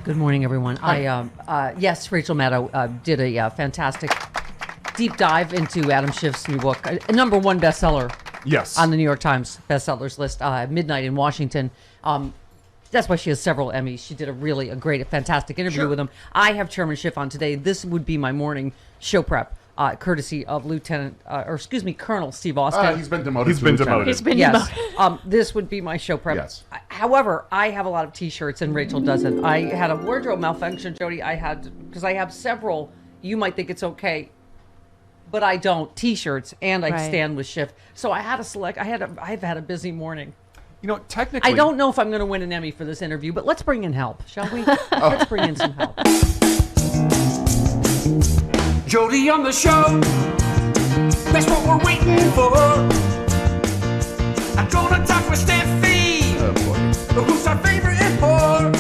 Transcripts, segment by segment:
Good morning, everyone. Yes, Rachel Maddow did a fantastic deep dive into Adam Schiff's new book, a #1 bestseller. Yes. On the New York Times bestsellers list, Midnight in Washington. That's why she has several Emmys. She did a great, fantastic interview with him. I have Chairman Schiff on today. This would be my morning show prep, courtesy of Colonel Steve Austin. He's been demoted. He's been demoted. This would be my show prep. Yes. However, I have a lot of T-shirts and Rachel doesn't. I had a wardrobe malfunction, Jody. Because I have several. You might think it's okay, but I don't. T-shirts, and I stand with Schiff. So I had to select. I've had a busy morning. You know, technically, I don't know if I'm going to win an Emmy for this interview, but let's bring in help, shall we? Let's bring in some help. Jody on the show. That's what we're waiting for. I'm gonna talk with Steffi. Oh boy. Who's our favorite import?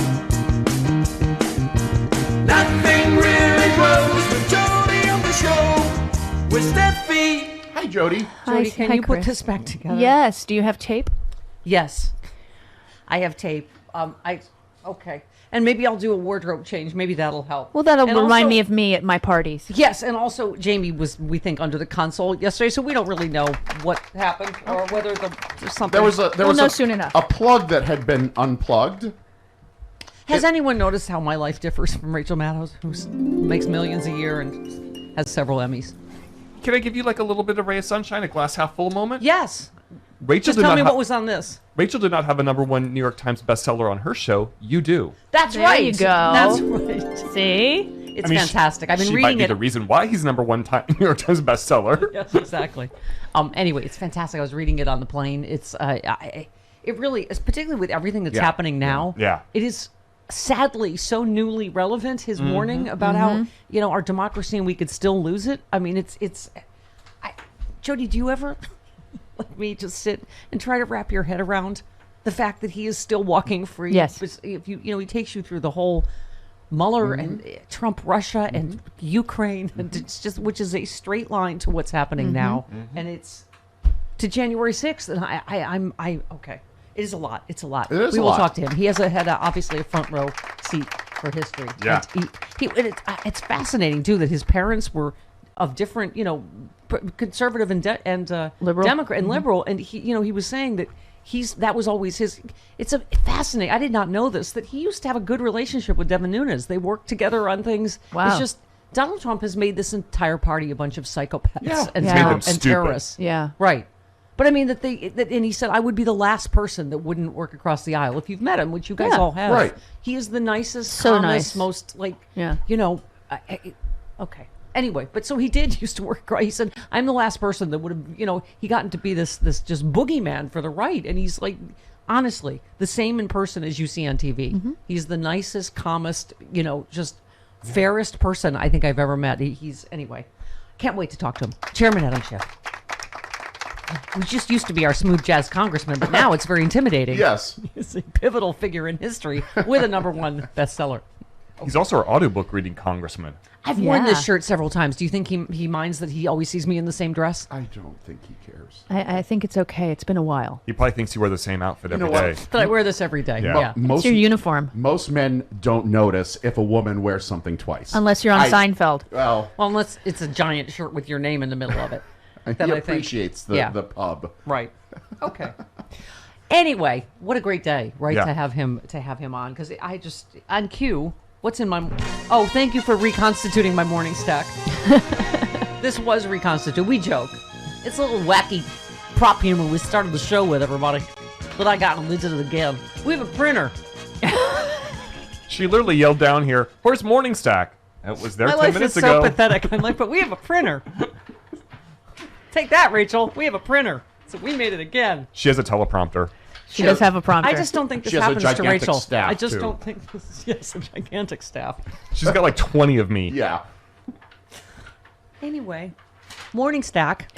Nothing really grows with Jody on the show. With Steffi. Hi, Jody. Jody, can you put Chris. this back together? Yes. Do you have tape? Yes. I have tape. Okay. And maybe I'll do a wardrobe change. Maybe that'll help. Well, that'll And remind also- me of me at my parties. Yes, and also Jamie was, we think, under the console yesterday, so we don't really know what happened or whether there's something. There was know soon enough. a plug that had been unplugged. Has anyone noticed how my life differs from Rachel Maddow's, who makes millions a year and has several Emmys? can I give you like a little bit of ray of sunshine, a glass half full moment? Yes. Rachel Just did tell not me ha- what was on this. Rachel did not have a #1 New York Times bestseller on her show. You do. That's There right. you go. That's right. See? It's I mean, fantastic. I've been she reading might be it. the reason why he's #1 New York Times bestseller. Yes, exactly. Anyway, it's fantastic. I was reading it on the plane. It's it really is, particularly with everything that's happening now. Yeah. It is sadly so newly relevant. His warning about how our democracy and we could still lose it. I mean, it's. Jody, do you ever let me just sit and try to wrap your head around the fact that he is still walking free? Yes. But if he takes you through the whole Mueller and Trump, Russia and Ukraine, and it's just, which is a straight line to what's happening now, and it's to January 6th. And I'm okay. It is a lot. It's a lot. It is we a will lot. talk to him. He had obviously a front row seat for history. Yeah. And it's fascinating too that his parents were of different, conservative and Liberal. Democrat and liberal, and he was saying that that was always his. It's fascinating. I did not know this, that he used to have a good relationship with Devin Nunes. They worked together on things. Wow. It's just Donald Trump has made this entire party a bunch of psychopaths and, He's made them and stupid. terrorists. Yeah. Right. But I mean that and he said I would be the last person that wouldn't work across the aisle if you've met him, which you guys all have. Right. He is the nicest, So calmest, nice. most Yeah. Okay. Anyway, but so he did used to work. He said, "I'm the last person that would have." He gotten to be this just boogeyman for the right, and he's like, honestly, the same in person as you see on TV. He's the nicest, calmest, just fairest person I think I've ever met. He's anyway. Can't wait to talk to him, Chairman Adam Schiff. Who just used to be our smooth jazz congressman, but now it's very intimidating. Yes. He's a pivotal figure in history with a #1 bestseller. He's also our audiobook reading congressman. I've worn Yeah. this shirt several times. Do you think he minds that he always sees me in the same dress? I don't think he cares. I think it's okay. It's been a while. He probably thinks you wear the same outfit every know what? day. But I wear this every day. Yeah. Yeah. It's your uniform. Most men don't notice if a woman wears something twice. Unless you're on Seinfeld. Well, Well, unless it's a giant shirt with your name in the middle of it. he That I think. appreciates the pub. Right. Okay. Anyway, what a great day, right? Yeah. To have him on, because I just on cue. What's in my? Oh, thank you for reconstituting my morning stack. This was reconstituted. We joke. It's a little wacky prop humor we started the show with, everybody. But I got we did it again. We have a printer. She literally yelled down here, "Where's Morning Stack?" It was there My 10 life minutes is ago. so pathetic. I'm like, but we have a printer. Take that, Rachel. We have a printer. So we made it again. She has a teleprompter. She does have a prompter. I just don't think this She has a happens to gigantic Rachel. staff, I just too. don't think this is a gigantic staff. She's got like 20 of me. Yeah. Anyway, morning stack.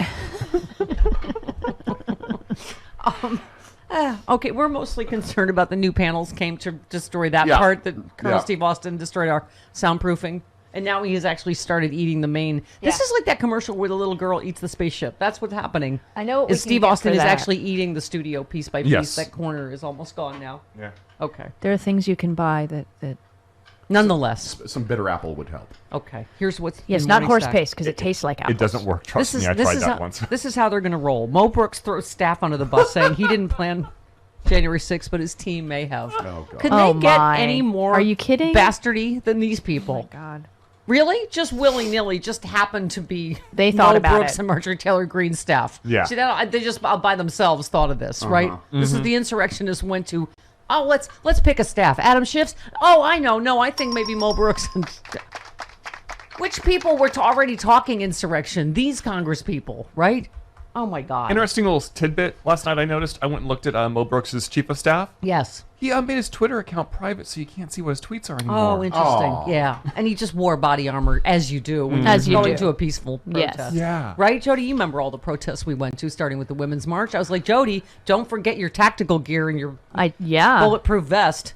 Okay, we're mostly concerned about the new panels came to destroy that Yeah. part that Colonel Yeah. Steve Austin destroyed our soundproofing. And now he has actually started eating the main. This Yeah. is like that commercial where the little girl eats the spaceship. That's what's happening. I know what we Is can Steve get Austin for is that. actually eating the studio piece by piece. Yes. That corner is almost gone now. Yeah. Okay. There are things you can buy that Nonetheless. Some bitter apple would help. Okay. Here's what's yes, in not Morning horse Stack. paste because it tastes like apples. It doesn't work. Trust me, I this tried is that how, once. This is how they're going to roll. Mo Brooks throws staff under the bus saying he didn't plan January 6th, but his team may have. Oh, God. Could Oh, they get my. any more Are you kidding? bastardy than these people? God. Really? Just willy-nilly, just happened to be They thought Mo about Brooks it. and Marjorie Taylor Greene's staff. Yeah. See, they just by themselves thought of this, right? This is the insurrectionists went to, oh, let's pick a staff. Adam Schiff's? Oh, I know. No, I think maybe Mo Brooks and... Which people were already talking insurrection? These Congress people, right? Oh, my God. Interesting little tidbit. Last night I noticed, I went and looked at Mo Brooks' chief of staff. Yes. He made his Twitter account private so you can't see what his tweets are anymore. Oh, interesting. Aw. Yeah. And he just wore body armor, as you do when As you're you going do. to a peaceful Yes. protest. Yeah. Right, Jody? You remember all the protests we went to, starting with the Women's March. I was like, Jody, don't forget your tactical gear and your Yeah. bulletproof vest.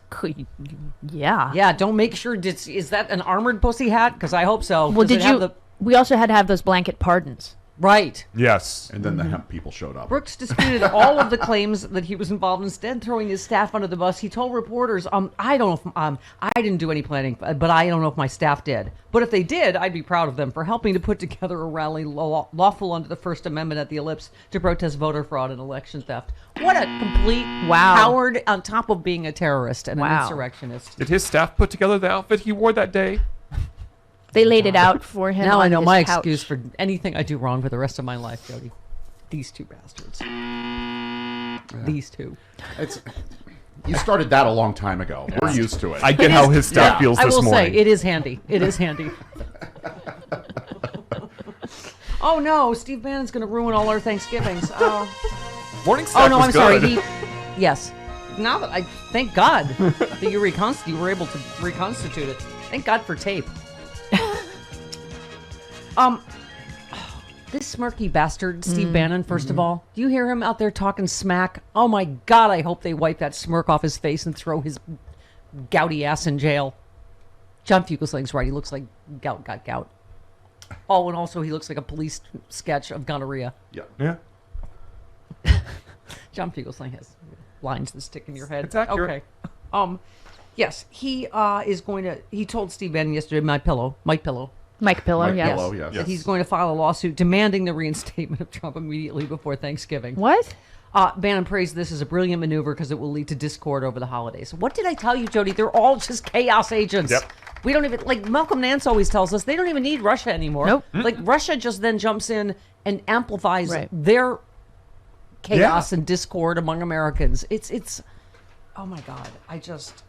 Yeah. Yeah, don't make sure, is that an armored pussy hat? Because I hope so. Well, Does it did have you? We also had to have those blanket pardons. Right. Yes. And then the hemp people showed up. Brooks disputed all of the claims that he was involved, instead throwing his staff under the bus. He told reporters, I don't know if I didn't do any planning, but I don't know if my staff did. But if they did, I'd be proud of them for helping to put together a rally lawful under the First Amendment at the Ellipse to protest voter fraud and election theft. What a complete coward on top of being a terrorist and an insurrectionist. Did his staff put together the outfit he wore that day? They laid it out for him. Now on I know his my couch. excuse for anything I do wrong for the rest of my life, Jody. These two bastards. These two. You started that a long time ago. We're used to it. I get how his staff feels I this will morning. say, it is handy. It is handy. Oh no, Steve Bannon's going to ruin all our Thanksgivings. Oh, Morning staff oh no, was I'm sorry. good. Yes. Now that thank God that you were able to reconstitute it. Thank God for tape. This smirky bastard, Steve Bannon, first of all. Do you hear him out there talking smack? Oh my God, I hope they wipe that smirk off his face and throw his gouty ass in jail. John Fugelsang's right. He looks like gout got gout. Oh, and also he looks like a police sketch of gonorrhea. Yeah. Yeah. John Fugelsang has lines that stick in your head. It's accurate. Okay. Yes, he is going to. He told Steve Bannon yesterday, Mike Pillow, Mike Pillow, Mike yes. Pillow, yes. that he's going to file a lawsuit demanding the reinstatement of Trump immediately before Thanksgiving. What? Bannon praised this as a brilliant maneuver because it will lead to discord over the holidays. What did I tell you, Jody? They're all just chaos agents. Yep. We don't even, like Malcolm Nance always tells us, they don't even need Russia anymore. Nope. Like Russia just then jumps in and amplifies Right. their chaos and discord among Americans. It's oh my God.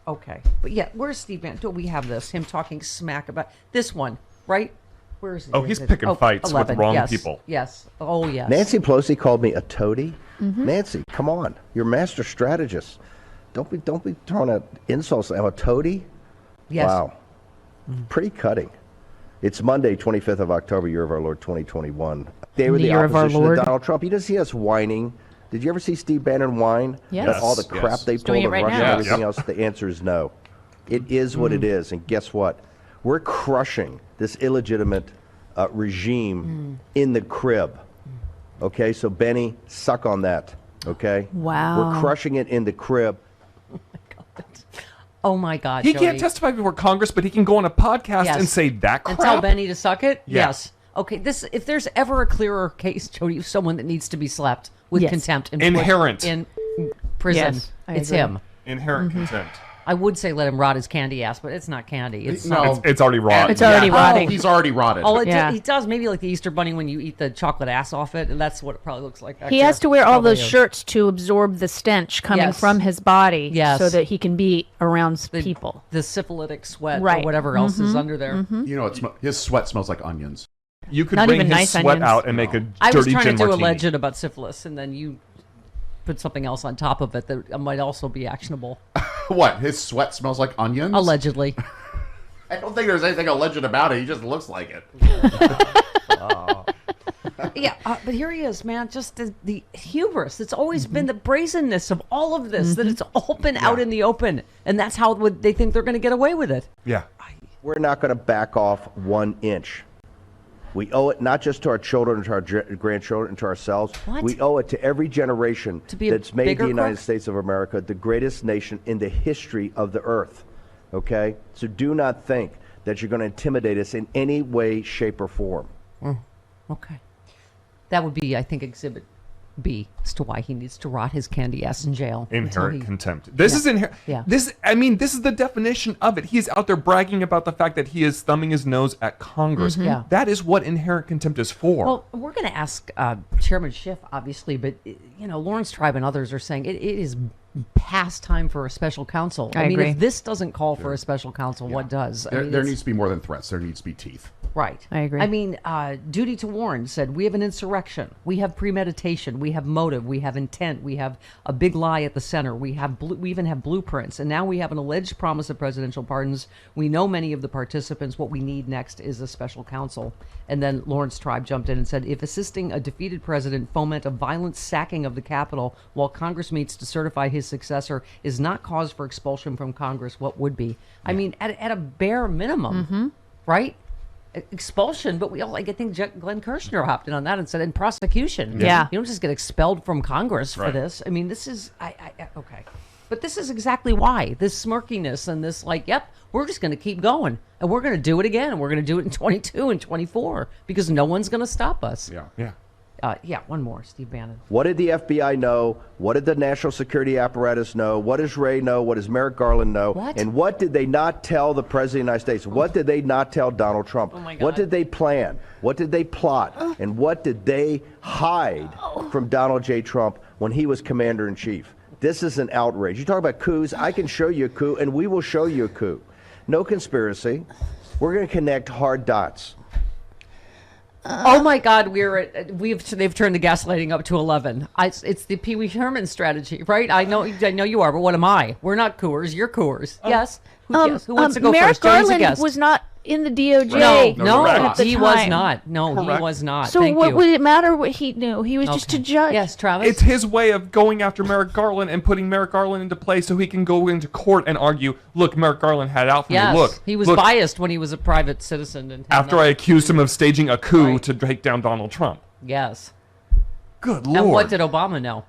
Okay. But yeah, where's Steve Bannon? Do we have this? Him talking smack about this one, right? Where is it? Oh, he's picking fights with the wrong yes, people. Yes. Oh, yes. Nancy Pelosi called me a toady. Nancy, come on, you're a master strategist. Don't be throwing out insults. I'm a toady. Yes. Wow, pretty cutting. It's Monday, 25th of October, year of our Lord 2021. They were The the year of our opposition to Lord. Donald Trump. You didn't see us whining. Did you ever see Steve Bannon whine? Yes. About all the Yes. crap they He's pulled doing it of right Russia now. and everything Yep. else? The answer is no. It is what it is. And guess what? We're crushing this illegitimate regime in the crib. Okay, so Benny, suck on that. Okay? Wow. We're crushing it in the crib. Oh my God. He Jody. can't testify before Congress, but he can go on a podcast Yes. and say that crap. And tell Benny to suck it? Yeah. Yes. Okay, if there's ever a clearer case, Jody, of someone that needs to be slapped with Yes. contempt and Inherent. put in prison, Yes, I it's agree. him. Inherent contempt. I would say let him rot his candy ass, but it's not candy. It's No. It's already raw. It's already Yeah. rotting. He's already rotted. Oh, Yeah. he does. Maybe like the Easter Bunny when you eat the chocolate ass off it, and that's what it probably looks like. He has to wear all Probably those is. shirts to absorb the stench coming Yes. from his body, Yes. so that he can be around The- people. The syphilitic sweat or Right. whatever else is under there. You know, his sweat smells like onions. You could Not bring even his nice sweat onions. out and make a I was dirty trying to gin do a martini. legend about syphilis, and then you put something else on top of it that might also be actionable. What? His sweat smells like onions? Allegedly. I don't think there's anything alleged about it. He just looks like it. Yeah, but here he is, man. Just the hubris. It's always been the brazenness of all of this, that it's all been out in the open. And that's how they think they're going to get away with it. Yeah. We're not going to back off 1 inch. We owe it not just to our children, to our grandchildren, and to ourselves. What? We owe it to every generation To be a that's made bigger the United crook? States of America the greatest nation in the history of the earth. Okay? So do not think that you're going to intimidate us in any way, shape, or form. Okay. That would be, I think, Exhibit B as to why he needs to rot his candy ass in jail. until Inherent he- contempt. This is inherent. Yeah. This is the definition of it. He's out there bragging about the fact that he is thumbing his nose at Congress. Yeah. That is what inherent contempt is for. Well, we're going to ask Chairman Schiff, obviously, but Lawrence Tribe and others are saying it is past time for a special counsel. I mean, agree. if this doesn't call for a special counsel, what does? I There, mean, there it's- needs to be more than threats. There needs to be teeth. Right. I agree. I mean, Duty to Warn said we have an insurrection, we have premeditation, we have motive, we have intent, we have a big lie at the center, we even have blueprints, and now we have an alleged promise of presidential pardons. We know many of the participants. What we need next is a special counsel. And then Lawrence Tribe jumped in and said, if assisting a defeated president foment a violent sacking of the Capitol while Congress meets to certify his successor is not cause for expulsion from Congress, what would be? I mean, at a bare minimum, right? Expulsion, but I think Glenn Kirshner hopped in on that and said, in prosecution. Yeah. You don't just get expelled from Congress for Right. this. I mean, this is, okay. But this is exactly why. This smirkiness and this, yep, we're just going to keep going. And we're going to do it again. And we're going to do it in 22 and 24 because no one's going to stop us. yeah. One more, Steve Bannon. What did the FBI know? What did the national security apparatus know? What does Ray know? What does Merrick Garland know? What? And what did they not tell the President of the United States? What did they not tell Donald Trump? Oh, my What God. did they plan? What did they plot? And what did they hide from Donald J. Trump when he was commander-in-chief? This is an outrage. You talk about coups, I can show you a coup, and we will show you a coup. No conspiracy. We're going to connect hard dots. Oh my God, they've turned the gaslighting up to 11. It's the Pee Wee Herman strategy, right? I know you are, but what am I? We're not courers. You're coerers. Yes. Who wants to go Merrick first? Joey's a Garland guest. was not in the DOJ. No, at the he was time. not. No, he Correct. was not. So Thank what you. would it matter what he knew? He was just a judge. Yes, Travis. It's his way of going after Merrick Garland and putting Merrick Garland into place so he can go into court and argue, look, Merrick Garland had it out for yes, me. Look, he was look, biased when he was a private citizen. And after I accused him of staging a coup Right. to take down Donald Trump. Yes. Good Lord. And what did Obama know?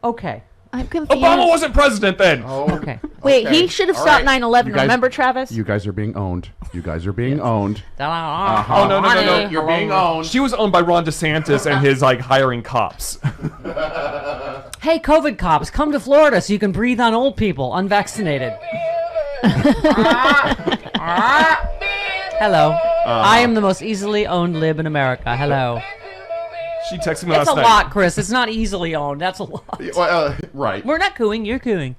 Okay. I'm confused. Obama wasn't president then. Okay. Wait, Okay. he should have All stopped right. 9/11. You guys- Remember, Travis? You guys are being owned. You guys are being owned. Oh, no. You're being owned. She was owned by Ron DeSantis and his hiring cops. Hey, COVID cops, come to Florida so you can breathe on old people, unvaccinated. Hello. I am the most easily owned lib in America. Hello. She texted me It's last a night. lot, Chris. It's not easily owned. That's a lot. Well, right. We're not cooing. You're cooing.